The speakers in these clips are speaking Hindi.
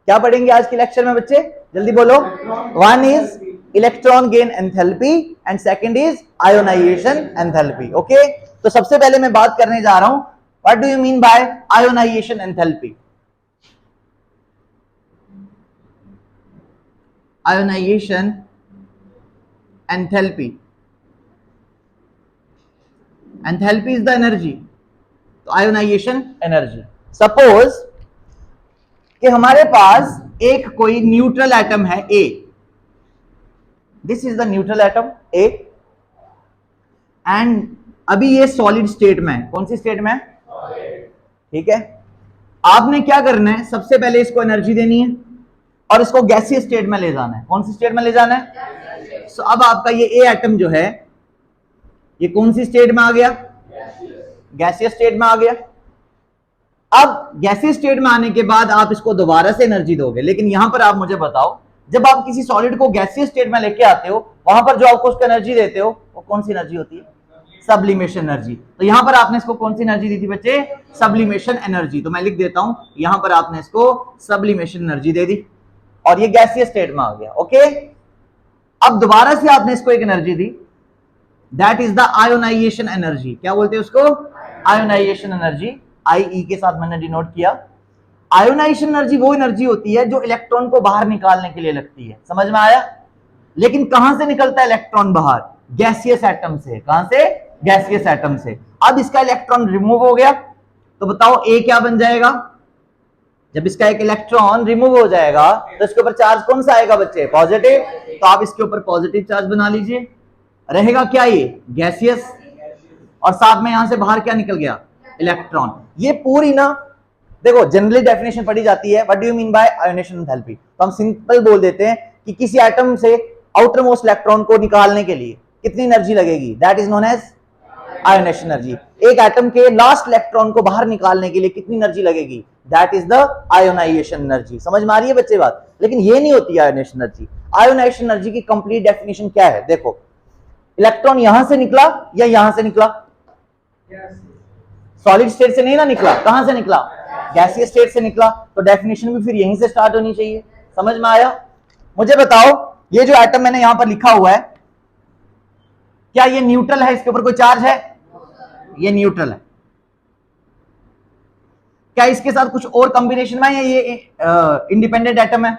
क्या पढ़ेंगे आज के लेक्चर में बच्चे, जल्दी बोलो। One is electron gain enthalpy and second is ionization enthalpy. Okay, तो सबसे पहले मैं बात करने जा रहा हूं, what do you mean by ionization enthalpy. Ionization enthalpy, enthalpy is the energy, तो आयोनाइजेशन एनर्जी। सपोज कि हमारे पास एक कोई न्यूट्रल एटम है A, this is the neutral atom A, and अभी ये सॉलिड स्टेट में है। कौन सी स्टेट में है? ठीक है, आपने क्या करना है, सबसे पहले इसको एनर्जी देनी है और इसको गैसीय स्टेट में ले जाना है। कौन सी स्टेट में ले जाना है? सो अब आपका ये ए एटम जो है ये कौन सी स्टेट में आ गया? गैसीय स्टेट में आ गया। अब गैसीय स्टेट में आने के बाद आप इसको दोबारा से एनर्जी दोगे, लेकिन यहां पर आप मुझे बताओ, जब आप किसी सॉलिड को गैसीय स्टेट में लेके आते हो, वहां पर जो आपको उसको एनर्जी देते हो वो कौन सी एनर्जी होती है? Sublimation energy. तो यहां पर आपने इसको कौन सी एनर्जी दी थी बच्चे? Sublimation energy. तो मैं लिख देता हूं, यहां पर आपने इसको सब्लिमेशन एनर्जी दे दी और ये गैसीय स्टेट में आ गया। ओके, अब दोबारा से आपने इसको एक एनर्जी दी, that is the ionisation energy. क्या बोलते हैं उसको? Ionisation energy. आई के साथ मैंने डिनोट किया। आयोनाइजेशन एनर्जी वो एनर्जी होती है जो इलेक्ट्रॉन को बाहर निकालने के लिए लगती है। समझ में आया? लेकिन कहां से निकलता है इलेक्ट्रॉन बाहर? गैसियस एटम से। कहां से? गैसियस एटम से। अब इसका इलेक्ट्रॉन रिमूव हो गया, तो बताओ ए क्या बन जाएगा? जब इसका एक इलेक्ट्रॉन रिमूव हो जाएगा तो इसके ऊपर चार्ज कौन सा आएगा बच्चे? पॉजिटिव। तो आप इसके ऊपर पॉजिटिव चार्ज बना लीजिए। रहेगा क्या? ये गैसियस, और साथ में यहां से बाहर क्या निकल गया? इलेक्ट्रॉन। ये पूरी ना, देखो जनरली डेफिनेशन पढ़ी जाती है, what do you mean by ionization enthalpy. तो हम सिंपल बोल देते हैं कि किसी एटम से आउटर मोस्ट इलेक्ट्रॉन को निकालने के लिए कितनी एनर्जी लगेगी, that is known as ionisation energy. एक एटम के लास्ट इलेक्ट्रॉन को बाहर निकालने के लिए कितनी एनर्जी लगेगी, that is the ionisation energy. समझ में आ रही है बच्चे बात? लेकिन ये नहीं होती आयोनाइजेशन एनर्जी। आयोनाइजेशन एनर्जी की कंप्लीट डेफिनेशन क्या है? देखो, इलेक्ट्रॉन यहां से निकला या यहां से निकला? सॉलिड स्टेट से नहीं ना निकला, कहां से निकला? गैसीय स्टेट से निकला। तो डेफिनेशन भी फिर यहीं से स्टार्ट होनी चाहिए। समझ में आया? मुझे बताओ, ये जो एटम मैंने यहां पर लिखा हुआ है, क्या ये न्यूट्रल है? इसके ऊपर कोई चार्ज है? ये न्यूट्रल है। क्या इसके साथ कुछ और कॉम्बिनेशन में है, ये इंडिपेंडेंट एटम है?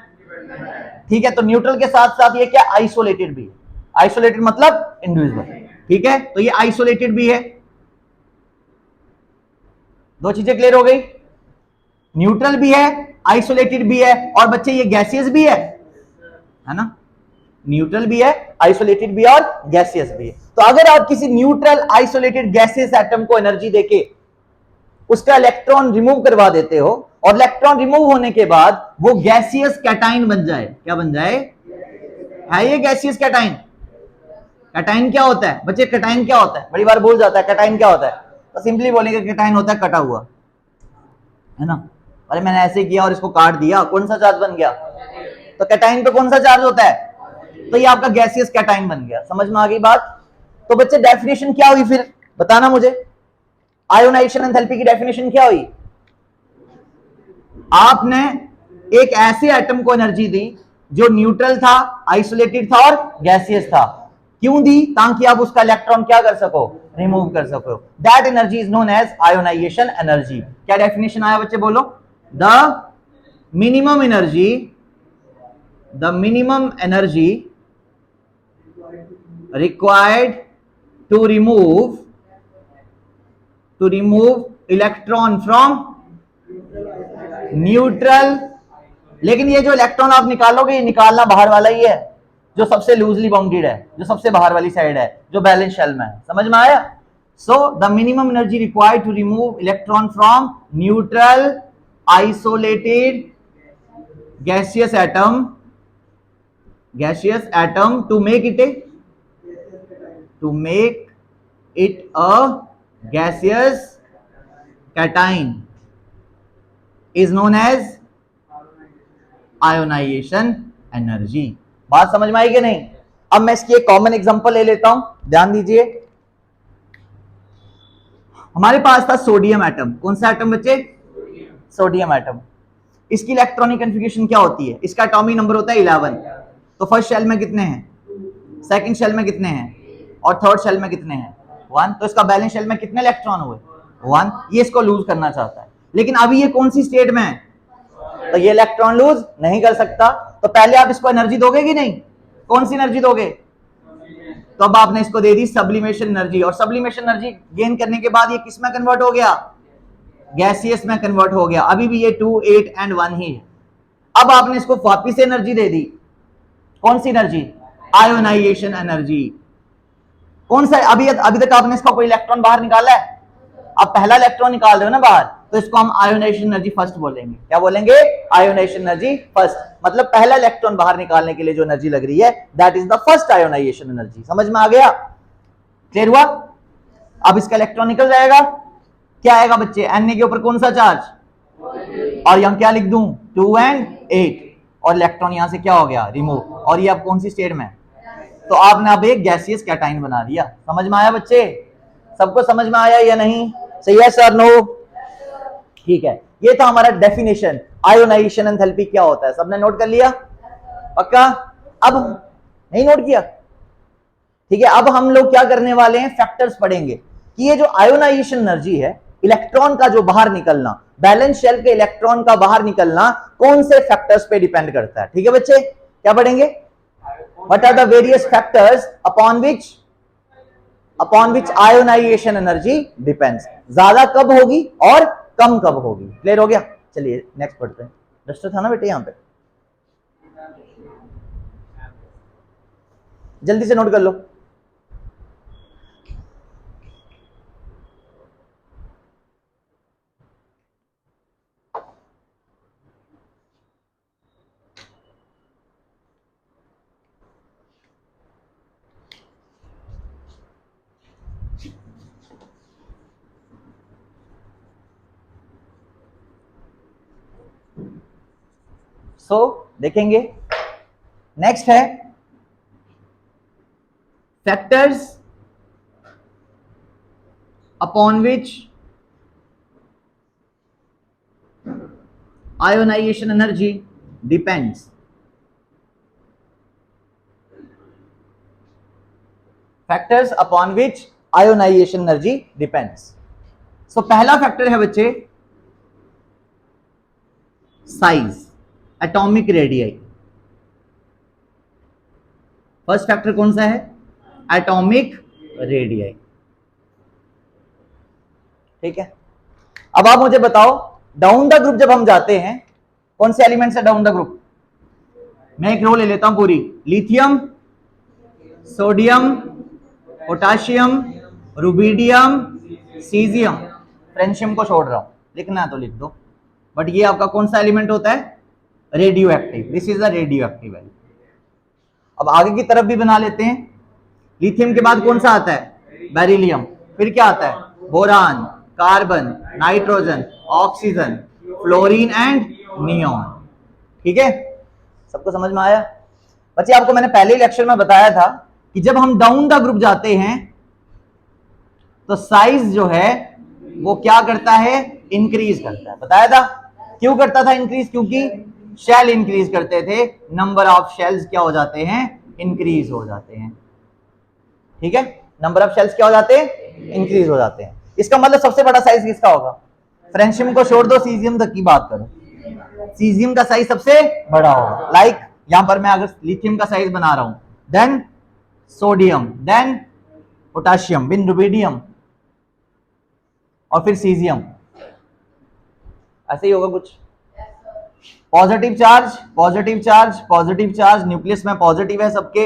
ठीक है, तो न्यूट्रल के साथ साथ ये क्या? आइसोलेटेड भी है। आइसोलेटेड मतलब इंडिविजुअल। ठीक है, तो ये आइसोलेटेड भी है। दो चीजें क्लियर हो गई, न्यूट्रल भी है, आइसोलेटेड भी है, और बच्चे ये गैसियस भी है ना? न्यूट्रल भी है, आइसोलेटेड भी है और गैसियस भी है। तो अगर आप किसी न्यूट्रल आइसोलेटेड गैसियस एटम को एनर्जी देके उसका इलेक्ट्रॉन रिमूव करवा देते हो, और इलेक्ट्रॉन रिमूव होने के बाद वो गैसियस कैटाइन बन जाए, क्या बन जाए? है ये गैसियस कैटाइन। कैटाइन क्या होता है बच्चे? कैटाइन क्या होता है? बड़ी बार भूल जाता है कैटाइन क्या होता है। तो सिंपली बोलेंगे कैटाइन होता है कटा हुआ, है ना? अरे मैंने ऐसे किया और इसको काट दिया, कौन सा चार्ज बन गया? तो कैटाइन पे कौन सा चार्ज होता है? तो ये आपका गैसियस कैटाइन बन गया। समझ में आ गई बात? तो बच्चे डेफिनेशन क्या हुई फिर, बताना मुझे। आयोनाइजेशन एंथैल्पी की डेफिनेशन क्या हुई? आपने एक ऐसे एटम को एनर्जी दी जो न्यूट्रल था, आइसोलेटेड था और गैसियस था। क्यों दी? ताकि आप उसका इलेक्ट्रॉन क्या कर सको? रिमूव कर सको। That energy is known as ionisation energy. क्या डेफिनेशन आया बच्चे? बोलो। The minimum energy required to remove electron from neutral. लेकिन ये जो इलेक्ट्रॉन आप निकालोगे, ये निकालना बाहर वाला ही है, जो सबसे लूजली बाउंडेड है, जो सबसे बाहर वाली साइड है, जो बैलेंस शेल में है। समझ में आया? So the minimum energy required to remove electron from neutral isolated gaseous atom to make it a gaseous cation is known as ionisation energy. बात समझ में आई कि नहीं? अब मैं इसकी एक कॉमन एग्जांपल ले लेता हूं, ध्यान दीजिए। हमारे पास था सोडियम एटम। कौन सा एटम बच्चे? Sodium atom. इसकी इलेक्ट्रॉनिक कन्फिगरेशन क्या होती है? इसका एटॉमिक नंबर होता है 11। तो फर्स्ट शेल में कितने हैं? सेकंड शेल में कितने हैं? और थर्ड शेल में कितने हैं? 1। तो इसका बैलेंस शेल में कितने इलेक्ट्रॉन हुए? 1। ये इसको लूज करना चाहता है, लेकिन अभी ये कौन सी स्टेट में है? तो ये इलेक्ट्रॉन लूज नहीं कर सकता। तो पहले आप इसको एनर्जी दोगे कि नहीं? कौन सी एनर्जी दोगे? तो अब आपने इसको दे दी सब्लिमेशन एनर्जी, और सब्लिमेशन एनर्जी गेन करने के बाद ये किस में कन्वर्ट हो गया? गैसियस में कन्वर्ट हो गया। अभी भी ये 2, 8 एंड 1 ही है। अब आपने इसको वापिस एनर्जी दे दी। कौन सी एनर्जी? Ionisation energy. कौन सा? अभी तक आपने इसका कोई इलेक्ट्रॉन बाहर निकाला है? आप पहला इलेक्ट्रॉन निकाल रहे हो ना बाहर, तो इसको हम आयोनाइजेशन एनर्जी फर्स्ट बोलेंगे। क्या बोलेंगे? Ionisation energy first. मतलब पहला इलेक्ट्रॉन बाहर निकालने के लिए जो एनर्जी लग रही है, that is the first ionisation energy. समझ में आ गया? क्लियर हुआ? अब इसका इलेक्ट्रॉन निकल जाएगा। क्या आएगा बच्चे? Na के ऊपर कौन सा चार्ज? और यहां क्या लिख दूं? 2 एंड 8। और इलेक्ट्रॉन यहां से क्या हो गया? रिमूव। और ये अब कौन सी स्टेट में? तो आपने अब एक गैसियस कैटाइन बना दिया। समझ में आया बच्चे? सबको समझ में आया या नहीं? सही है सर? नो? ठीक है, ये था हमारा डेफिनेशन। आयोनाइजेशन एंथैल्पी क्या होता है? सबने नोट कर लिया? पक्का? अब नहीं नोट किया? ठीक है, अब हम लोग क्या करने वाले हैं? फैक्टर्स पढ़ेंगे कि ये जो आयोनाइजेशन एनर्जी है, इलेक्ट्रॉन का जो बाहर निकलना, बैलेंस शेल के इलेक्ट्रॉन का बाहर निकलना कौन से फैक्टर्स पे डिपेंड करता है। ठीक है बच्चे, क्या पढ़ेंगे? What are the various factors upon which ionisation energy depends. ज्यादा कब होगी और कम कब होगी। क्लियर हो गया? चलिए नेक्स्ट पढ़ते हैं। डस्टर था ना बेटे यहां पे? जल्दी से नोट कर लो। देखेंगे नेक्स्ट है factors upon which ionisation energy depends. Factors upon which ionisation energy depends. So पहला फैक्टर है बच्चे size, atomic radii. First factor कौन सा है? Atomic radii. ठीक है, अब आप मुझे बताओ, डाउन द ग्रुप जब हम जाते हैं, कौन से एलिमेंट से डाउन द ग्रुप? मैं एक रो ले लेता हूं पूरी। Lithium, sodium, potassium, rubidium, caesium, francium को छोड़ रहा हूं, लिखना है तो लिख दो। बट ये आपका कौन सा एलिमेंट होता है? Radio active. This is the radio active element. अब आगे की तरफ भी बना लेते हैं। लिथियम के बाद कौन सा आता है? बेरिलियम। फिर क्या आता है? Boron, carbon, nitrogen, oxygen, fluorine and neon. ठीक है, सबको समझ में आया? बच्चे आपको मैंने पहले लेक्चर में बताया था कि जब हम डाउन द ग्रुप जाते हैं तो साइज जो है वो क्या करता है? इंक्रीज करता है। बताया था क्यों करता था इंक्रीज? क्योंकि शेल इंक्रीज करते थे, नंबर ऑफ शेल्स क्या हो जाते हैं? इंक्रीज हो जाते हैं। ठीक है, नंबर ऑफ शेल्स क्या हो जाते हैं? इंक्रीज हो जाते हैं। इसका मतलब सबसे बड़ा साइज किसका होगा? फ्रेंशियम को छोड़ दो, सीजियम तक की बात करो, सीजियम का साइज सबसे बड़ा होगा। लाइक यहां पर मैं अगर लिथियम का साइज बना रहा हूं, then sodium, then potassium, then rubidium और फिर सीजियम, ऐसे ही होगा कुछ। Positive charge, positive charge, positive charge, nucleus में पॉजिटिव है सबके,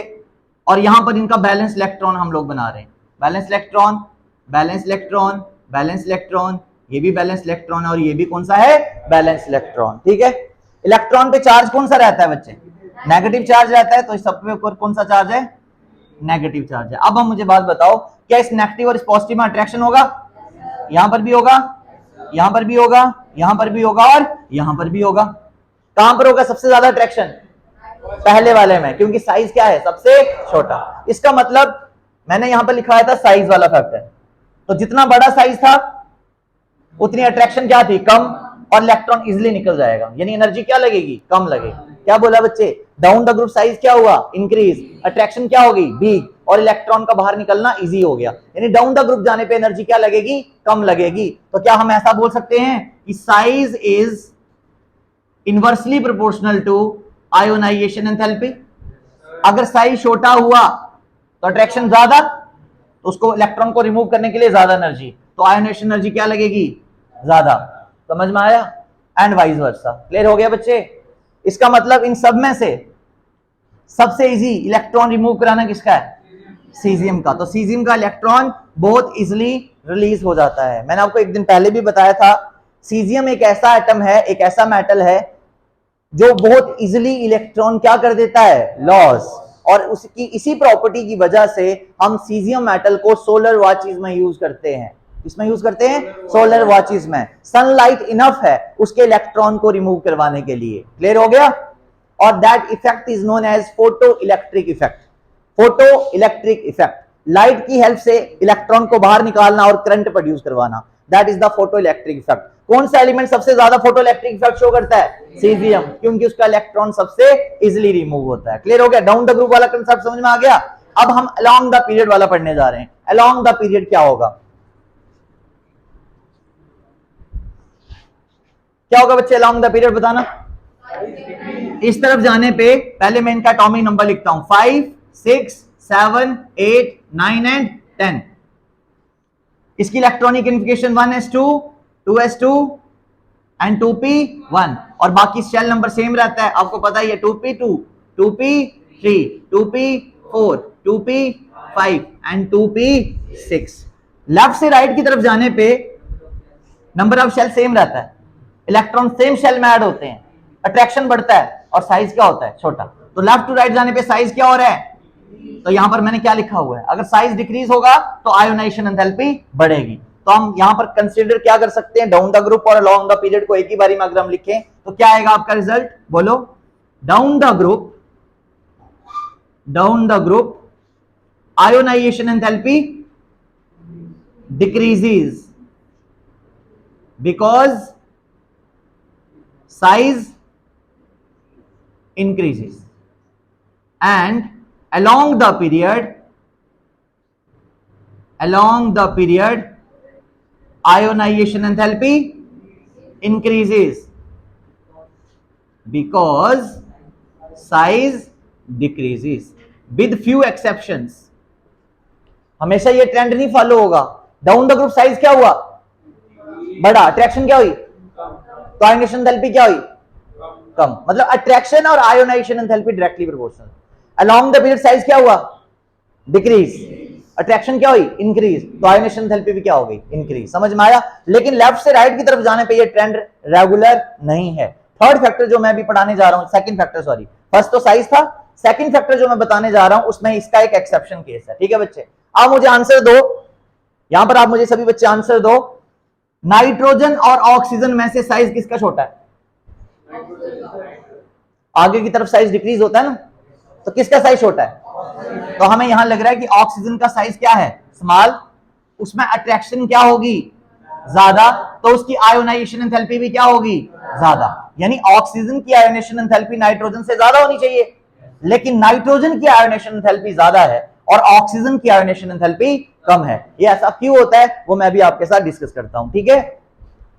और यहां पर इनका बैलेंस इलेक्ट्रॉन हम लोग बना रहे हैं। Balance electron, balance electron, balance electron, ये भी बैलेंस इलेक्ट्रॉन और ये भी कौन सा है? Balance electron. ठीक है, इलेक्ट्रॉन पे चार्ज कौन सा रहता है बच्चे? नेगेटिव चार्ज रहता है। तो इस सब पे ऊपर कौन सा चार्ज है? नेगेटिव चार्ज है। अब हम मुझे बात बताओ, क्या इस नेगेटिव और इस पॉजिटिव में अट्रैक्शन होगा? यहां पर भी होगा, यहां पर भी होगा, यहां पर भी होगा और यहां पर भी होगा। कहां पर होगा सबसे ज्यादा अट्रैक्शन? पहले वाले में, क्योंकि साइज क्या है? सबसे छोटा। इसका मतलब मैंने यहां पर लिखा था साइज वाला फैक्टर, तो जितना बड़ा साइज था उतनी अट्रैक्शन क्या थी? कम। और इलेक्ट्रॉन इजिली निकल जाएगा, यानी एनर्जी क्या लगेगी, कम लगेगी। क्या बोला बच्चे, डाउन द ग्रुप साइज क्या हुआ, इंक्रीज, अट्रैक्शन क्या होगी, बिग, और इलेक्ट्रॉन का बाहर निकलना इजी हो गया, यानी डाउन द ग्रुप जाने पे एनर्जी क्या लगेगी, कम लगेगी। तो क्या हम ऐसा बोल सकते हैं कि size is inversely proportional to ionisation enthalpy. अगर साइज छोटा हुआ तो अट्रैक्शन ज्यादा, तो उसको इलेक्ट्रॉन को रिमूव करने के लिए ज्यादा एनर्जी, तो आयोनाइजेशन एनर्जी क्या लगेगी, ज्यादा। समझ में आया, एंड वाइस वर्सा। क्लियर हो गया बच्चे। इसका मतलब इन सब में से सबसे इजी इलेक्ट्रॉन रिमूव कराना किसका है, सीजियम का। तो सीजियम का इलेक्ट्रॉन बहुत इजीली रिलीज हो जाता है। मैंने आपको एक दिन पहले भी बताया था, सीजियम एक ऐसा एटम है, एक ऐसा मेटल है जो बहुत इजीली इलेक्ट्रॉन क्या कर देता है, लॉस, और उसकी इसी प्रॉपर्टी की वजह से हम सीजियम मेटल को सोलर वॉचेस में यूज करते हैं। इसमें यूज करते हैं, सोलर वॉचेस में। सनलाइट इनफ है उसके इलेक्ट्रॉन को रिमूव करवाने के लिए। क्लियर हो गया। और that effect is known as photo electric effect. Photo electric effect, light की हेल्प से इलेक्ट्रॉन को बाहर निकालना और करंट प्रोड्यूस करवाना, that is the photo electric effect. कौन सा एलिमेंट सबसे ज्यादा फोटो इलेक्ट्रिक इफेक्ट शो करता है, सीजियम, क्योंकि उसका इलेक्ट्रॉन सबसे इजीली रिमूव होता है। क्लियर हो गया, डाउन द ग्रुप वाला कंसेप्ट समझ में आ गया। अब हम अलोंग द पीरियड वाला पढ़ने जा रहे हैं। अलोंग द पीरियड क्या होगा, क्या होगा बच्चे, अलोंग द पीरियड बताना। इस तरफ जाने पे पहले मैं इनका एटॉमिक नंबर लिखता हूं, 5, 6, 7, 8, 9 एंड 10। इसकी electronic configuration 1s2, 2s2 and 2p1, और बाकी शेल नंबर सेम रहता है, आपको पता ही है, 2p2, 2p3, 2p4, 2p5 and 2p6। Left से राइट की तरफ जाने पे नंबर ऑफ शेल सेम रहता है, इलेक्ट्रॉन सेम शेल में ऐड होते हैं, अट्रैक्शन बढ़ता है और साइज क्या होता है, छोटा। तो लेफ्ट टू राइट जाने पे साइज क्या हो रहा है, तो यहां पर मैंने क्या लिखा हुआ है, अगर साइज डिक्रीज होगा तो आयोनाइजेशन एंथैल्पी बढ़ेगी। तो हम यहां पर कंसीडर क्या कर सकते हैं, डाउन द ग्रुप और अलोंग द पीरियड को एक ही बारी में अगर हम लिखें तो क्या आएगा आपका रिजल्ट, बोलो। Down the group ionisation enthalpy decreases because size increases, and along the period ionization enthalpy increases because size decreases with few exceptions। हमेशा ये ट्रेंड नहीं फॉलो होगा। डाउन द ग्रुप साइज क्या हुआ, बढ़ा, अट्रैक्शन क्या हुई, तो आयोनाइजेशन एंथैल्पी क्या हुई, कम। मतलब अट्रैक्शन और ionisation enthalpy directly proportional. Along the period size क्या हुआ, डिक्रीज, अट्रैक्शन क्या हुई, इंक्रीज, तो आयोनाइजेशन एंथैल्पी भी क्या हो गई, इंक्रीज। समझ में आया। लेकिन लेफ्ट से राइट की तरफ जाने पे ये ट्रेंड रेगुलर नहीं है। थर्ड फैक्टर जो मैं भी पढ़ाने जा रहा हूं, सेकंड फैक्टर, सॉरी, फर्स्ट तो साइज था, सेकंड फैक्टर जो मैं बताने जा रहा हूं उसमें इसका एक एक्सेप्शन केस है। ठीक है बच्चे, आप मुझे आंसर दो, यहां पर आप मुझे सभी बच्चे आंसर दो, नाइट्रोजन और ऑक्सीजन में से साइज किसका छोटा है, आगे की तरफ साइज डिक्रीज होता है ना, तो किसका साइज छोटा है, तो हमें यहां लग रहा है कि ऑक्सीजन का साइज क्या है, स्मॉल, उसमें अट्रैक्शन क्या होगी, ज्यादा, तो उसकी आयोनाइजेशन एंथैल्पी भी क्या होगी, ज्यादा। यानी ऑक्सीजन की आयोनाइजेशन एंथैल्पी नाइट्रोजन से ज्यादा होनी चाहिए, लेकिन नाइट्रोजन की आयोनाइजेशन एंथैल्पी ज्यादा है और ऑक्सीजन की आयोनाइजेशन एंथैल्पी कम है। ये ऐसा क्यों होता है वो मैं भी आपके साथ डिस्कस करता हूं। ठीक है,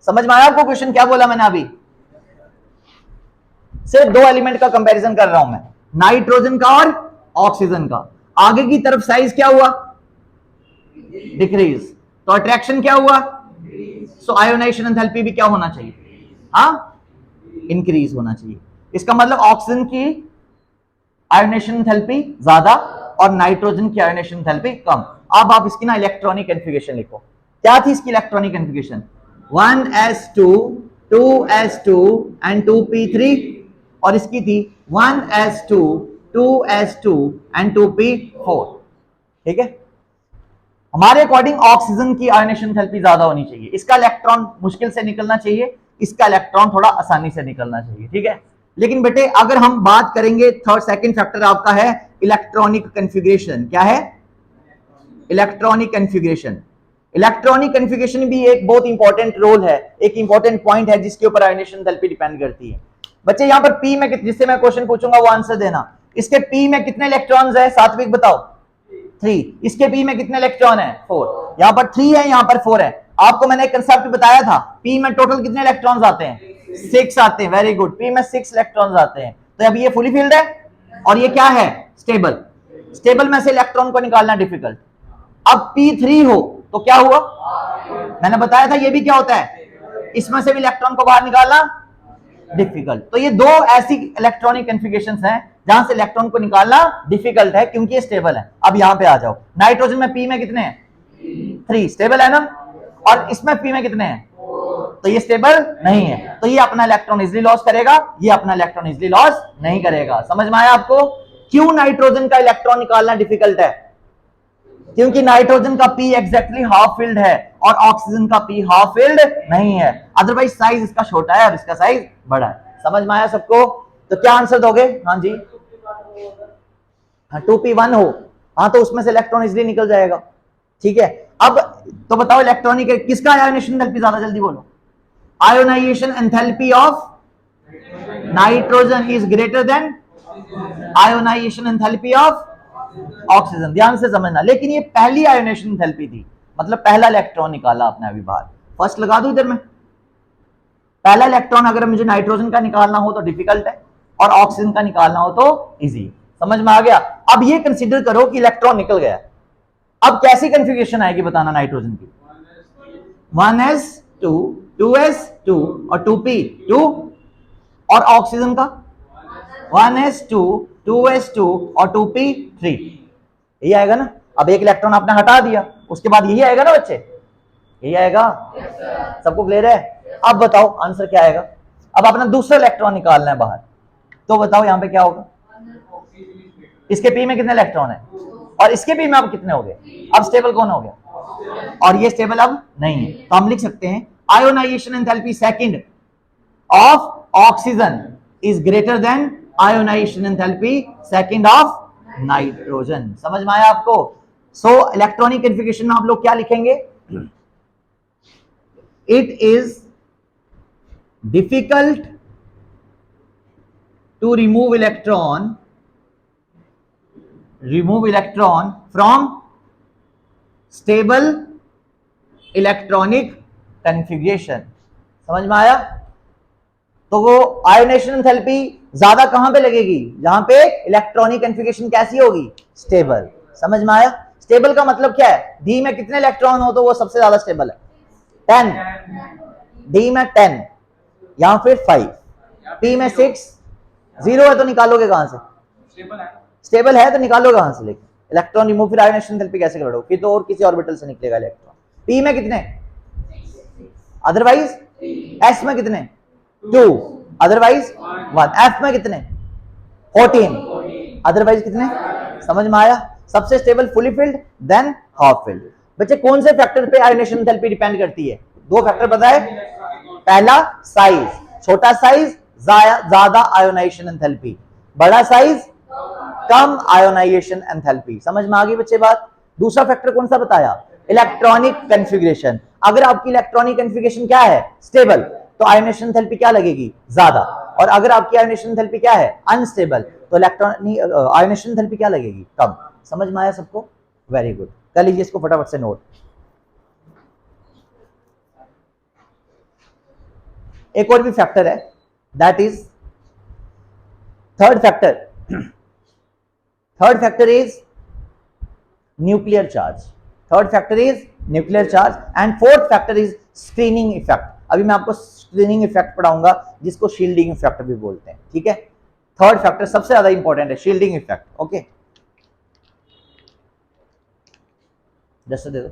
समझ में आया आपको क्वेश्चन, क्या बोला मैंने अभी, सिर्फ दो एलिमेंट का कंपैरिजन कर रहा हूं मैं, नाइट्रोजन का और ऑक्सीजन का। आगे की तरफ साइज क्या हुआ, डिक्रीज, तो अट्रैक्शन क्या हुआ, सो आयोनाइजेशन एंथैल्पी भी क्या होना चाहिए, हाँ, इंक्रीज होना चाहिए। इसका मतलब ऑक्सीजन की आयोनाइजेशन एंथैल्पी ज्यादा और नाइट्रोजन की आयोनाइजेशन एंथैल्पी कम। अब आप इसकी ना इलेक्ट्रॉनिक कॉन्फ़िगरेशन लिखो, क्या थी इसकी electronic configuration, 1s2, 2s2 and 2p3, और इसकी थी 1s2, 2s2 एंड 2p4। ठीक है, हमारे अकॉर्डिंग ऑक्सीजन की आयोनाइजेशन एंथैल्पी ज्यादा होनी चाहिए, इसका इलेक्ट्रॉन मुश्किल से निकलना चाहिए, इसका इलेक्ट्रॉन थोड़ा आसानी से निकलना चाहिए। ठीक है, लेकिन बेटे अगर हम बात करेंगे, थर्ड सेकंड फैक्टर आपका है इलेक्ट्रॉनिक कॉन्फ़िगरेशन। क्या है, इलेक्ट्रॉनिक कॉन्फ़िगरेशन। इलेक्ट्रॉनिक कॉन्फ़िगरेशन भी एक बहुत इंपॉर्टेंट रोल है, एक इंपॉर्टेंट पॉइंट है जिसके ऊपर आयोनाइजेशन एंथैल्पी डिपेंड करती है। बच्चे यहां पर पी में, जिससे मैं क्वेश्चन पूछूंगा वो आंसर देना। इसके पी में कितने इलेक्ट्रॉन्स है सात्विक बताओ? 3। इसके पी में कितने इलेक्ट्रॉन है? 4। यहां पर 3 है, यहां पर 4 है। आपको मैंने एक कंसेप्ट बताया था, पी में टोटल कितने इलेक्ट्रॉन्स आते हैं? 6 आते हैं। वेरी गुड, पी में 6 इलेक्ट्रॉन्स आते हैं। तो अब ये फुली फिल्ड है और ये क्या है? स्टेबल। स्टेबल में से इलेक्ट्रॉन को निकालना डिफिकल्ट। अब P3 हो तो क्या हुआ? मैंने बताया था ये भी क्या होता है, इसमें से भी इलेक्ट्रॉन को बाहर निकालना डिफिकल्ट। तो ये दो ऐसी इलेक्ट्रॉनिक कॉन्फ़िगरेशंस हैं जहां से इलेक्ट्रॉन को निकालना डिफिकल्ट है क्योंकि ये स्टेबल है। अब यहां पे आ जाओ, नाइट्रोजन में पी में कितने हैं? 3। स्टेबल है ना? और इसमें पी में कितने हैं? तो ये स्टेबल नहीं है, तो ये अपना इलेक्ट्रॉन इजीली लॉस करेगा, ये अपना इलेक्ट्रॉन इजीली लॉस नहीं करेगा। समझ में आया आपको क्यों नाइट्रोजन का इलेक्ट्रॉन निकालना डिफिकल्ट है? क्योंकि नाइट्रोजन का पी एग्जैक्टली हाफ फिल्ड है और ऑक्सीजन का पी हाफ फिल्ड नहीं है। अदरवाइज साइज इसका छोटा है और इसका साइज बड़ा है। समझ में आया सबको? तो क्या आंसर दोगे? हाँ जी, हाँ 2p1 हो, हाँ तो उसमें से इलेक्ट्रॉन इजीली निकल जाएगा। ठीक है, अब तो बताओ इलेक्ट्रॉनिक किसका आयोनाइजेशन एंथैल्पी ज्यादा, जल्दी बोलो। Ionisation enthalpy of nitrogen is greater than ionisation enthalpy of oxygen. ध्यान से समझना, लेकिन ये पहली आयोनाइजेशन एंथैल्पी थी, मतलब पहला इलेक्ट्रॉन निकाला आपने अभी बाहर। फर्स्ट लगा दूं इधर में, पहला इलेक्ट्रॉन अगर मुझे नाइट्रोजन का निकालना हो तो डिफिकल्ट है और ऑक्सीजन का निकालना हो तो इजी। समझ में आ गया? अब ये कंसीडर करो कि इलेक्ट्रॉन निकल गया, अब कैसी कॉन्फ़िगरेशन आएगी बताना नाइट्रोजन की? 1s2 2s2 और 2p2, और ऑक्सीजन का 1s2 2s2 और 2p3। यही आएगा ना? अब एक इलेक्ट्रॉन आपने हटा दिया, उसके बाद यही आएगा ना बच्चे? यही आएगा। सबको क्लियर है? अब बताओ आंसर क्या आएगा। अब अपना दूसरा इलेक्ट्रॉन निकालना है बाहर, तो बताओ यहां पे क्या होगा? इसके पी में कितने इलेक्ट्रॉन है और इसके पी में अब कितने हो गए? अब स्टेबल कौन हो गया? और ये स्टेबल अब नहीं है, तो हम लिख सकते हैं ionisation enthalpy second of oxygen is greater than ionisation enthalpy second of nitrogen. समझ में आया आपको? सो इलेक्ट्रॉनिक कॉन्फ़िगरेशन में आप लोग क्या लिखेंगे? It is difficult to remove electron from stable electronic configuration. समझ में आया? तो वो आयोनाइजेशन एंथैल्पी ज्यादा कहां पे लगेगी? जहां पे इलेक्ट्रॉनिक कॉन्फ़िगरेशन कैसी होगी? स्टेबल। समझ में आया? स्टेबल का मतलब क्या है? डी में कितने इलेक्ट्रॉन हो तो वो सबसे ज्यादा स्टेबल है? 10। डी में 10 या फिर 5, पी में 6, 0 है तो निकालोगे कहां से? स्टेबल है तो निकालोगे कहां से? लेकिन इलेक्ट्रॉन रिमूव, फिर आयोनाइजेशन एंथैल्पी कैसे करोगे? फिर तो और किसी ऑर्बिटल से निकलेगा इलेक्ट्रॉन। पी में कितने? अदरवाइज एस में कितने? 2, अदरवाइज 1। एफ में कितने? 14, अदरवाइज कितने? समझ में आया? सबसे stable fully filled, than half filled. बच्चे कौन से फैक्टर पे आयोनाइजेशन एंथैल्पी डिपेंड करती है? दो फैक्टर बताए। पहला साइज, छोटा साइज ज्यादा आयोनाइजेशन एंथैल्पी, बड़ा साइज कम आयोनाइजेशन एंथैल्पी। समझ में आ गई बच्चे बात? दूसरा फैक्टर कौन सा बताया? Electronic configuration. अगर आपकी इलेक्ट्रॉनिक कॉन्फ़िगरेशन क्या है? स्टेबल, तो आयोनाइजेशन एंथैल्पी क्या लगेगी? ज्यादा। और अगर आपकी आयोनाइजेशन एंथैल्पी क्या है? अनस्टेबल, तो आयोनाइजेशन एंथैल्पी क्या लगेगी? कम। समझ में आया सबको? वेरी गुड, कर लीजिए इसको फटाफट से नोट। एक और भी फैक्टर है, that is third factor. Third factor is nuclear charge. Third factor is nuclear charge and fourth factor is screening effect. अभी मैं आपको स्क्रीनिंग इफेक्ट पढ़ाऊंगा जिसको शील्डिंग इफेक्ट भी बोलते हैं। ठीक है, थर्ड फैक्टर सबसे ज्यादा इंपॉर्टेंट है, shielding effect. Okay, just they दो,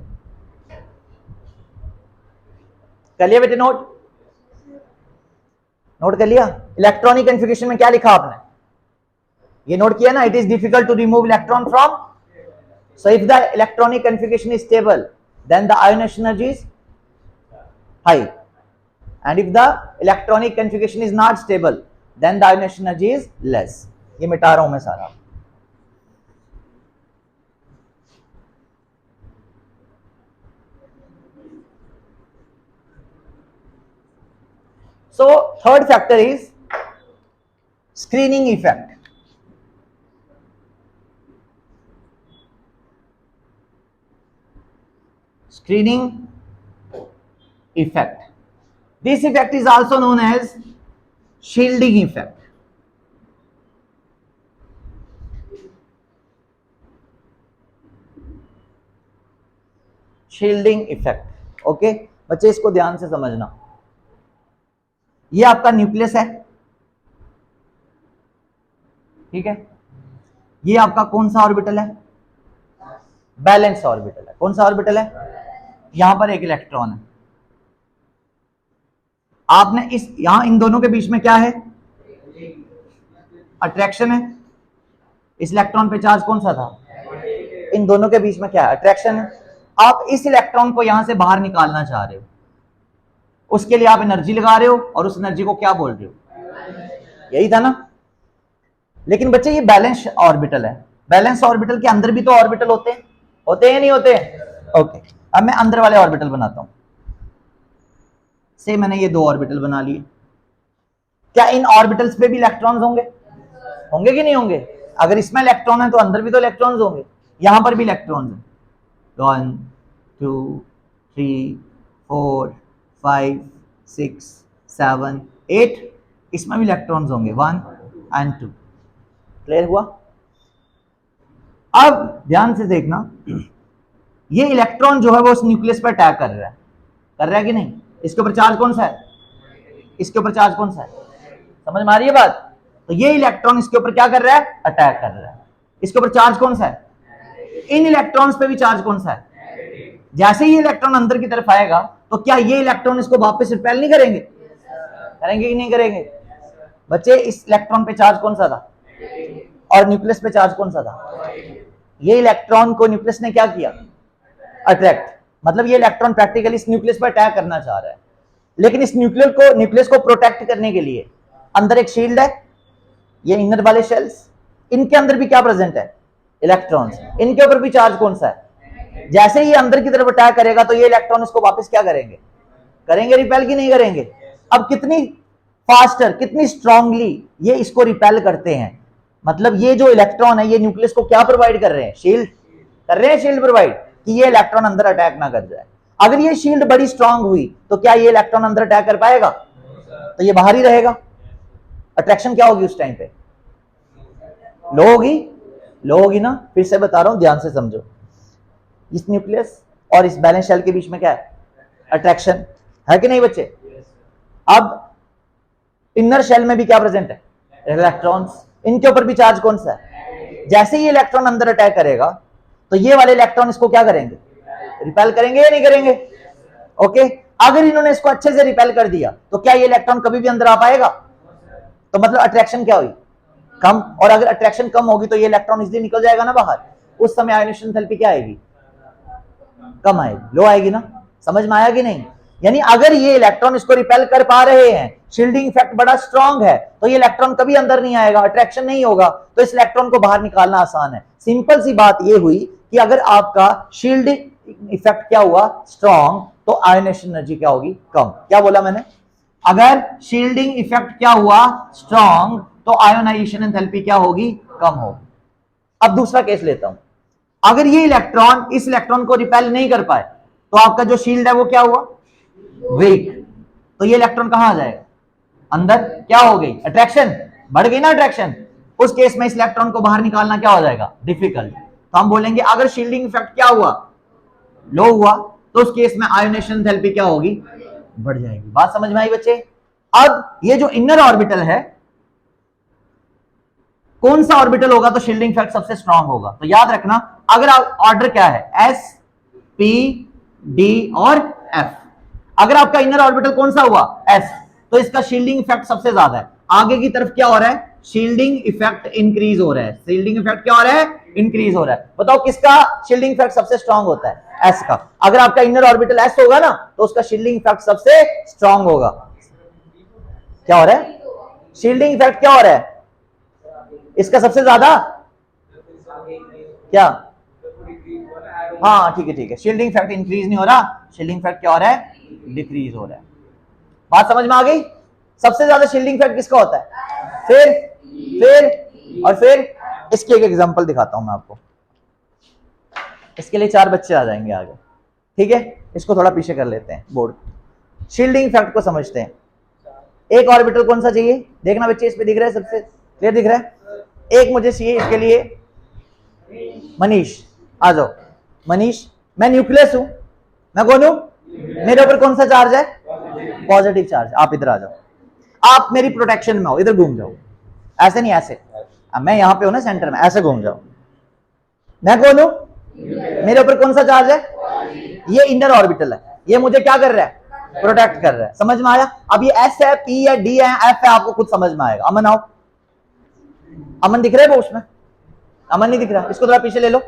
कर लिया बेटे नोट? नोट कर लिया? इलेक्ट्रॉनिक कॉन्फ़िगरेशन में क्या लिखा आपने? ये नोट किया ना? It is difficult to remove electron from, so if the electronic configuration is stable then the ionization energy is high, and if the electronic configuration is not stable then the ionization energy is less. ये मिटा रहा हूं मैं सारा। So third factor is screening effect. Screening effect. This effect is also known as shielding effect. Shielding effect. Okay बच्चे, इसको ध्यान से समझना. ये आपका न्यूक्लियस है, ठीक है. ये आपका कौन सा ऑर्बिटल है? बैलेंस ऑर्बिटल है. कौन सा ऑर्बिटल है? यहां पर एक इलेक्ट्रॉन है. आपने यहां इन दोनों के बीच में क्या है? अट्रैक्शन है. इस इलेक्ट्रॉन पे चार्ज कौन सा था? इन दोनों के बीच में क्या है? अट्रैक्शन है. आप इस इलेक्ट्रॉन को यहां से बाहर निकालना चाह रहे हो, उसके लिए आप एनर्जी लगा रहे हो, और उस एनर्जी को क्या बोल रहे हो? यही था ना. लेकिन बच्चे ये बैलेंस ऑर्बिटल है. बैलेंस ऑर्बिटल के अंदर भी तो ऑर्बिटल होते हैं या नहीं होते? ओके. अब मैं अंदर वाले ऑर्बिटल बनाता हूं. से मैंने ये दो ऑर्बिटल बना लिए. क्या इन ऑर्बिटल्स पे भी इलेक्ट्रॉन्स होंगे? होंगे कि नहीं होंगे? अगर इसमें इलेक्ट्रॉन है तो अंदर भी तो इलेक्ट्रॉन्स होंगे. यहां पर भी इलेक्ट्रॉन्स हैं. 1 2 3 4 5 6 7 8. इसमें भी इलेक्ट्रॉन्स होंगे 1 और 2. क्लियर हुआ? अब ध्यान से देखना, ये इलेक्ट्रॉन जो है वो उस न्यूक्लियस पर अटैक कर रहा है कि नहीं? इसके ऊपर चार्ज कौन सा है? इसके ऊपर चार्ज कौन सा है? समझ में आ रही है बात? तो ये इलेक्ट्रॉन इसके ऊपर क्या कर रहा है? अटैक कर रहा है. इसके ऊपर चार्ज कौन सा है? इन इलेक्ट्रॉन्स पे भी चार्ज कौन सा है? जैसे ही इलेक्ट्रॉन अंदर की तरफ आएगा तो क्या ये इलेक्ट्रॉन इसको वापस रिपेल नहीं करेंगे? करेंगे कि नहीं करेंगे? बच्चे, इस इलेक्ट्रॉन पे चार्ज कौन सा था और न्यूक्लियस पे चार्ज कौन सा था? ये इलेक्ट्रॉन को न्यूक्लियस ने क्या किया? अट्रैक्ट. मतलब ये इलेक्ट्रॉन प्रैक्टिकली इस न्यूक्लियस पर अटैक करना चाह रहा है. लेकिन इस न्यूक्लियस को प्रोटेक्ट करने के लिए अंदर एक शील्ड है. ये इनर वाले शेल्स, इनके अंदर भी क्या प्रेजेंट है? इलेक्ट्रॉन्स. इनके ऊपर भी चार्ज कौन सा है? जैसे ही अंदर की तरफ अटैक करेगा तो ये इलेक्ट्रॉन इसको वापस क्या करेंगे? करेंगे रिपेल की नहीं करेंगे? अब कितनी फास्टर, कितनी स्ट्रांगली ये इसको रिपेल करते हैं. मतलब ये जो इलेक्ट्रॉन है ये न्यूक्लियस को क्या प्रोवाइड कर रहे हैं? शील्ड कर रहे हैं. शील्ड प्रोवाइड कि ये इलेक्ट्रॉन अंदर अटैक ना कर जाए. अगर ये शील्ड बड़ी स्ट्रांग हुई तो क्या ये इलेक्ट्रॉन अंदर अटैक कर पाएगा? तो ये बाहर ही रहेगा. अट्रैक्शन क्या होगी उस टाइम पे? लो होगी. लो होगी ना. फिर से बता रहा हूं, ध्यान से समझो. इस न्यूक्लियस और इस बैलेंस शेल के बीच में क्या है? अट्रैक्शन है कि नहीं बच्चे? अब इनर शेल में भी क्या प्रेजेंट है? इलेक्ट्रॉन्स. इनके ऊपर भी चार्ज कौन सा है? जैसे ही इलेक्ट्रॉन अंदर अटैक करेगा तो ये वाले इलेक्ट्रॉन इसको क्या करेंगे? रिपेल करेंगे या नहीं करेंगे? ओके. अगर इन्होंने इसको अच्छे से रिपेल कर दिया तो क्या ये इलेक्ट्रॉन कभी भी अंदर आ पाएगा? तो मतलब अट्रैक्शन क्या हुई? कम. और अगर अट्रैक्शन कम होगी तो ये इलेक्ट्रॉन इजीली निकल जाएगा ना बाहर. उस समय आयोनाइजेशन एंथैल्पी क्या आएगी? कम आएगी. लो आएगी ना. समझ में आया कि नहीं? यानी अगर ये इलेक्ट्रॉन इसको रिपेल कर पा रहे हैं, शील्डिंग इफेक्ट बड़ा स्ट्रांग है, तो ये इलेक्ट्रॉन कभी अंदर नहीं आएगा, अट्रैक्शन नहीं होगा, तो इस इलेक्ट्रॉन को बाहर निकालना आसान है. सिंपल सी बात ये हुई कि अगर आपका शील्डिंग इफेक्ट क्या हुआ? स्ट्रांग, तो आयोनाइजेशन एनर्जी क्या होगी? कम. क्या बोला मैंने? अगर शील्डिंग इफेक्ट क्या हुआ? स्ट्रांग, तो आयोनाइजेशन एंथैल्पी क्या होगी? कम होगी. अब दूसरा केस लेता हूं. अगर ये इलेक्ट्रॉन इस इलेक्ट्रॉन को रिपेल नहीं कर पाए तो आपका जो शील्ड है वो क्या हुआ? वीक. तो ये इलेक्ट्रॉन कहां आ जाएगा? अंदर. क्या हो गई? अट्रैक्शन बढ़ गई ना. अट्रैक्शन. उस केस में इस इलेक्ट्रॉन को बाहर निकालना क्या हो जाएगा? डिफिकल्ट. तो हम बोलेंगे अगर शील्डिंग इफेक्ट क्या हुआ? लो हुआ, तो उस केस में आयोनाइजेशन एंथैल्पी क्या होगी? बढ़ जाएगी. बात समझ में आई बच्चे? अब ये जो इनर ऑर्बिटल है, कौन सा ऑर्बिटल होगा तो शील्डिंग इफेक्ट सबसे स्ट्रांग होगा? तो याद रखना, अगर ऑर्डर क्या है? एस, पी, डी और एफ. अगर आपका इनर ऑर्बिटल कौन सा हुआ? एस, तो इसका शील्डिंग इफेक्ट सबसे ज्यादा है. आगे की तरफ क्या हो रहा है? शील्डिंग इफेक्ट इंक्रीज हो रहा है. शील्डिंग इफेक्ट क्या हो रहा है? इंक्रीज हो रहा है. बताओ किसका शील्डिंग इफेक्ट सबसे स्ट्रांग होता है? एस का. अगर आपका इनर ऑर्बिटल एस होगा ना तो उसका शील्डिंग इफेक्ट सबसे स्ट्रांग होगा. क्या हो रहा है? शील्डिंग इफेक्ट क्या हो रहा है? इसका सबसे ज्यादा क्या? हाँ ठीक है ठीक है. शील्डिंग इफेक्ट इंक्रीज नहीं हो रहा, शील्डिंग इफेक्ट क्या हो रहा है? डिक्रीज हो रहा है. बात समझ में आ गई? सबसे ज्यादा शील्डिंग इफेक्ट किसका होता है? फिर और फिर इसकी एक एग्जांपल दिखाता हूं मैं आपको। इसके लिए 4 बच्चे आ जाएंगे आगे, ठीक है। इसको थोड़ा पीछे कर लेते हैं बोर्ड, शील्डिंग इफेक्ट को समझते हैं। एक ऑर्बिटल कौन सा चाहिए? देखना बच्चे, इस पे दिख रहा है, सबसे क्लियर दिख रहा है। एक मुझे चाहिए इसके लिए, मनीष आ जाओ। मनीष, मैं न्यूक्लियस हूं, मैं कौन हूं? मेरे ऊपर कौन सा चार्ज है? Positive charge. आप इधर आ जाओ, आप मेरी प्रोटेक्शन में हो, इधर घूम जाओ। ऐसे नहीं, ऐसे। अब मैं यहां पे हूं ना सेंटर में, ऐसे घूम जाओ। मैं कौन हूं? मेरे ऊपर कौन सा चार्ज है? ये इनर ऑर्बिटल है, ये मुझे क्या कर रहा है? प्रोटेक्ट कर रहा है। समझ में आया? अब ये एस है, पी है, डी है, एफ है, आपको खुद समझ में आएगा। अमन आओ, अमन दिख रहा है बॉक्स में? अमन नहीं दिख रहा, इसको थोड़ा पीछे ले लो,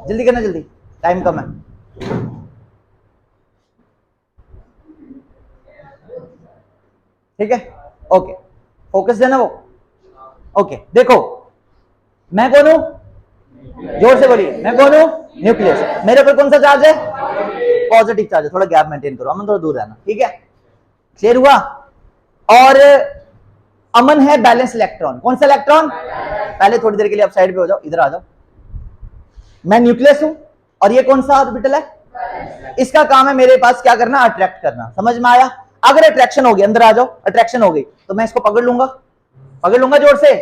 जल्दी करना, जल्दी, टाइम कम है। ठीक है, ओके, फोकस देना वो। ओके, देखो मैं कौन हूं? जोर से बोलिए, मैं कौन हूं? न्यूक्लियस। मेरे ऊपर कौन सा चार्ज है? पॉजिटिव चार्ज है। थोड़ा गैप मेंटेन करो, अमन थोड़ा दूर रहना, ठीक है? क्लियर हुआ? और अमन है बैलेंस इलेक्ट्रॉन। कौन सा इलेक्ट्रॉन? पहले थोड़ी देर के लिए आप साइड पे हो जाओ, इधर आ जाओ। मैं न्यूक्लियस हूं और ये कौन सा ऑर्बिटल है? इसका काम है मेरे पास क्या करना? अट्रैक्ट करना। समझ में आया? अगर अट्रैक्शन हो गई, अंदर आ जाओ, अट्रैक्शन हो गई तो मैं इसको पकड़ लूंगा जोर से।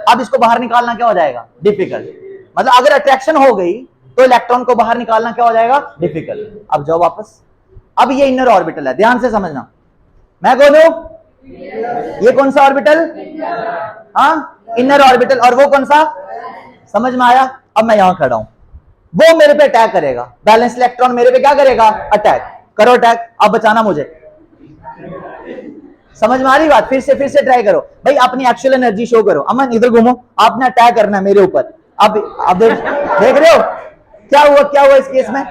अब इसको बाहर निकालना क्या हो जाएगा? डिफिकल्ट। मतलब अगर अट्रैक्शन हो गई तो इलेक्ट्रॉन को बाहर निकालना क्या हो जाएगा? डिफिकल्ट। अब जाओ वापस। अब ये इनर ऑर्बिटल है, ध्यान से समझना। मैं कौन हूं? ये कौन सा ऑर्बिटल? हाँ, इनर ऑर्बिटल। और वो कौन सा? समझ में आया? अब मैं यहां खड़ा हूं, वो मेरे पे अटैक करेगा। बैलेंस इलेक्ट्रॉन मेरे पे क्या करेगा? अटैक। करो अटैक, अब बचाना मुझे। समझ में आ रही बात? फिर से ट्राई करो भाई, अपनी एक्चुअल एनर्जी शो करो। अमन इधर घूमो, आपने अटैक करना है मेरे ऊपर। अब देख रहे हो क्या हुआ इस केस में?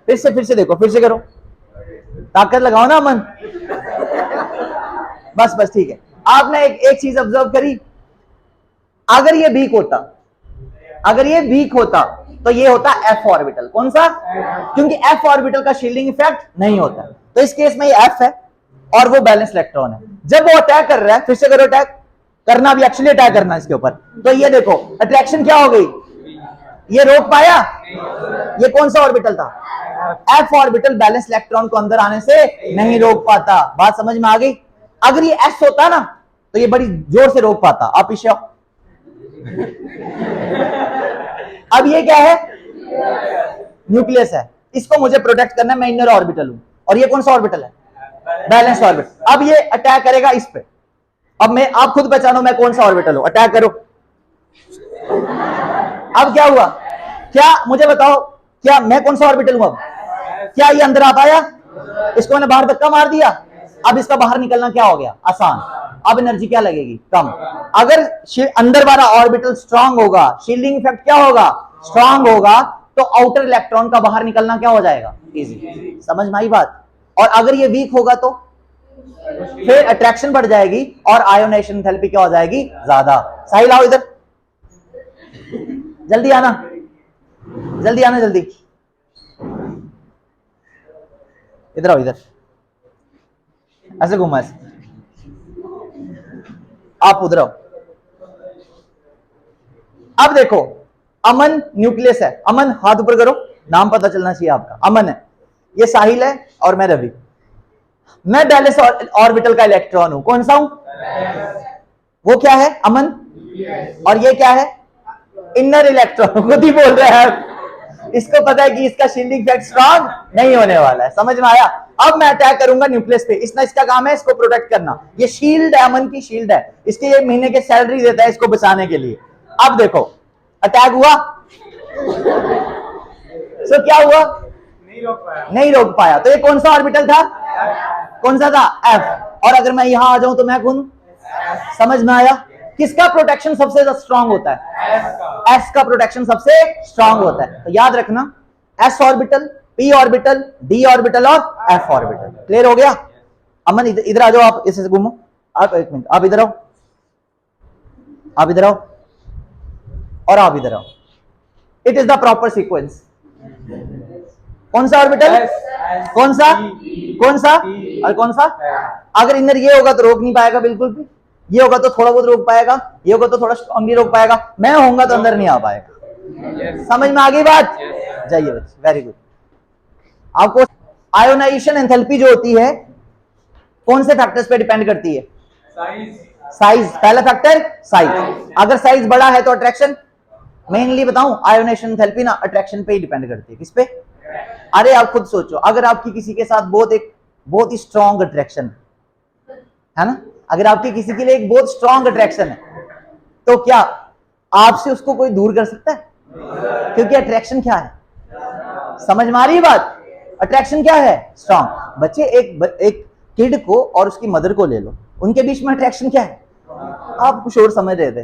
फिर से देखो, फिर से करो, ताकत लगाओ ना अमन। बस ठीक है। आपने एक चीज ऑब्जर्व करी, अगर ये वीक होता तो ये होता एफ ऑर्बिटल। कौन सा? क्योंकि एफ ऑर्बिटल का शील्डिंग इफेक्ट नहीं होता, तो इस केस में ये एफ है और वो बैलेंस इलेक्ट्रॉन है। जब वो अटैक कर रहा है, फिर से करो अटैक करना, भी एक्चुअली अटैक करना इसके ऊपर, तो ये देखो अट्रैक्शन क्या हो गई? ये रोक पाया? ये कौन सा ऑर्बिटल था? एफ ऑर्बिटल बैलेंस इलेक्ट्रॉन को अंदर आने से नहीं रोक पाता। बात समझ में आ गई? अगर ये एस होता ना तो ये बड़ी जोर से रोक पाता। आप पीछे आओ। अब ये क्या है? न्यूक्लियस है, इसको मुझे प्रोटेक्ट करना है, मैं इनर ऑर्बिटल हूं। और ये कौन सा ऑर्बिटल है? Balance orbital. अब ये अटैक करेगा इस पे। अब आप खुद पहचानो मैं कौन सा ऑर्बिटल हूं। अटैक करो। अब क्या हुआ? क्या मुझे बताओ, क्या मैं कौन सा ऑर्बिटल हूं? अब क्या ये अंदर आ पाया? इसको मैंने बाहर धक्का मार दिया। अब इसका बाहर निकलना क्या हो गया? आसान। अब एनर्जी क्या लगेगी? कम। अगर अंदर वाला ऑर्बिटल स्ट्रांग होगा, शील्डिंग इफेक्ट क्या होगा? स्ट्रांग होगा, तो आउटर इलेक्ट्रॉन का बाहर निकलना क्या हो जाएगा? इजी। समझ में आई बात? और अगर ये वीक होगा तो फिर अट्रैक्शन बढ़ जाएगी और आयोनाइजेशन एंथैल्पी क्या हो जाएगी? ज्यादा। साहिल आओ इधर, जल्दी आना, जल्दी इधर आओ, इधर ऐसे घूमा, ऐसे आप उधर आओ। अब देखो, अमन न्यूक्लियस है। अमन हाथ ऊपर करो, नाम पता चलना चाहिए आपका। अमन है, ये साहिल है और मैं रवि। मैं बैलेंस ऑर्बिटल का इलेक्ट्रॉन हूं। कौन सा हूं? वो क्या है? अमन। और ये क्या है? Inner electron. खुद ही बोल रहा है, इसको पता है कि इसका शील्डिंग इफेक्ट स्ट्रांग नहीं होने वाला है। समझ में आया? अब मैं अटैक करूंगा न्यूक्लियस पे। इसका काम है इसको प्रोटेक्ट करना। ये शील्ड है, अमन की शील्ड है, इसके ये महीने के सैलरी देता है इसको बचाने के लिए। अब देखो अटैक हुआ, तो क्या हुआ? नहीं रोक पाया। तो ये कौन सा ऑर्बिटल था? कौन सा था? एफ। और अगर मैं यहां आ जाऊं तो मैं कौन? समझ में आया? किसका प्रोटेक्शन सबसे ज्यादा स्ट्रांग होता है? एस का प्रोटेक्शन सबसे स्ट्रांग होता है। तो याद रखना, S orbital, P orbital, D orbital और एफ ऑर्बिटल। क्लियर हो गया? अमन इधर आ जाओ, आप इसे घूमो। आप एक मिनट, आप इधर आओ, आप इधर आओ और आप इधर आओ। It is the proper sequence. कौन सा ऑर्बिटल? कौन सा? और कौन सा? अगर इनर ये होगा तो रोक नहीं पाएगा बिल्कुल भी, ये होगा तो थोड़ा बहुत रोक पाएगा, ये होगा तो थोड़ा स्ट्रांगली रोक पाएगा, मैं होऊंगा तो अंदर नहीं आ पाएगा। समझ में आ गई बात? जाइए बच्चे, वेरी गुड। आपको आयोनाइजेशन एंथैल्पी जो होती है कौन से फैक्टर्स पे डिपेंड करती है? साइज। पहला फैक्टर साइज। अगर साइज बड़ा है तो अट्रैक्शन, मेनली बताऊं आयोनाइजेशन एंथैल्पी ना अट्रैक्शन पे ही डिपेंड करती है। किस पे? अरे आप खुद सोचो, अगर आपकी किसी के साथ बहुत ही स्ट्रॉन्ग अट्रैक्शन है ना, अगर आपकी किसी के लिए एक बहुत स्ट्रॉन्ग अट्रैक्शन है तो क्या आपसे उसको कोई दूर कर सकता है? क्योंकि अट्रैक्शन क्या है? समझ में आ रही है बात? अट्रैक्शन क्या है? स्ट्रॉन्ग। बच्चे एक किड को और उसकी मदर को ले लो, उनके बीच में अट्रैक्शन क्या है? आप कुछ और समझ रहे थे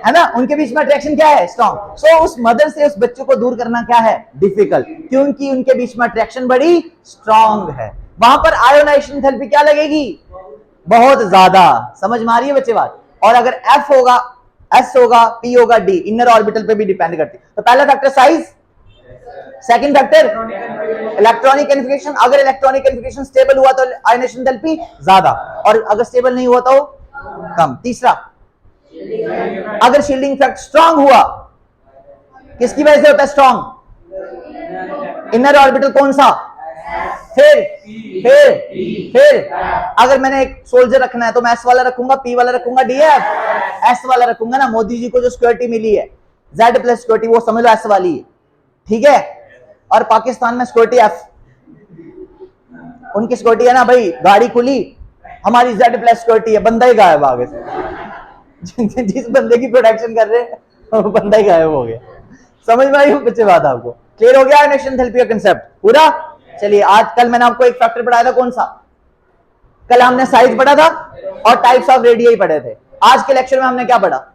है ना? उनके बीच में अट्रैक्शन क्या है? स्ट्रॉन्ग। सो उस मदर से उस बच्चे को दूर करना क्या है? डिफिकल्ट, क्योंकि उनके बीच में अट्रैक्शन बड़ी स्ट्रॉन्ग है। वहां पर आयोनाइजेशन एंथैल्पी क्या लगेगी? बहुत ज्यादा। समझ में आ रही है बच्चे बात? और अगर F होगा, S होगा, P होगा, D इनर ऑर्बिटल पे भी डिपेंड करती है। तो पहला factor size, second factor electronic configuration. अगर इलेक्ट्रॉनिक कॉन्फ़िगरेशन स्टेबल हुआ तो आयोनाइजेशन एंथैल्पी ज्यादा, और अगर स्टेबल नहीं हुआ तो कम। तीसरा, अगर शील्डिंग इफेक्ट स्ट्रांग हुआ, किसकी वजह से होता है स्ट्रांग? इनर ऑर्बिटल कौन सा? फिर अगर मैंने एक सोल्जर रखना है तो मैं S वाला रखूंगा, P वाला रखूंगा, DF S वाला रखूंगा ना। मोदी जी को जो सिक्योरिटी मिली है Z प्लस सिक्योरिटी, वो समझ लो S वाली है, ठीक है? और पाकिस्तान में सिक्योरिटी F, उनकी सिक्योरिटी है ना भाई, गाड़ी खुली, हमारी Z प्लस सिक्योरिटी है, बंदा ही गायब आगे से जिस बंदे की प्रोटेक्शन कर रहे हैं वो बंदा ही गायब हो गया। समझ में आई बच्चे बात? आपको क्लियर हो गया आयोनाइजेशन एंथैल्पी का कांसेप्ट पूरा? चलिए, आज कल मैंने आपको एक फैक्टर पढ़ाया था, कौन सा? कल हमने साइज पढ़ा था और टाइप्स ऑफ रेडियाई पढ़े थे। आज के लेक्चर में हमने क्या पढ़ा?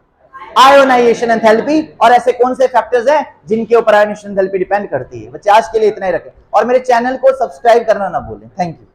आयोनाइजेशन एंथैल्पी, और ऐसे कौन से फैक्टर्स हैं जिनके ऊपर आयोनाइजेशन एंथैल्पी डिपेंड करती है। बच्चे आज के लिए इतना ही रखें और मेरे चैनल को सब्सक्राइब करना ना भूलें। Thank you.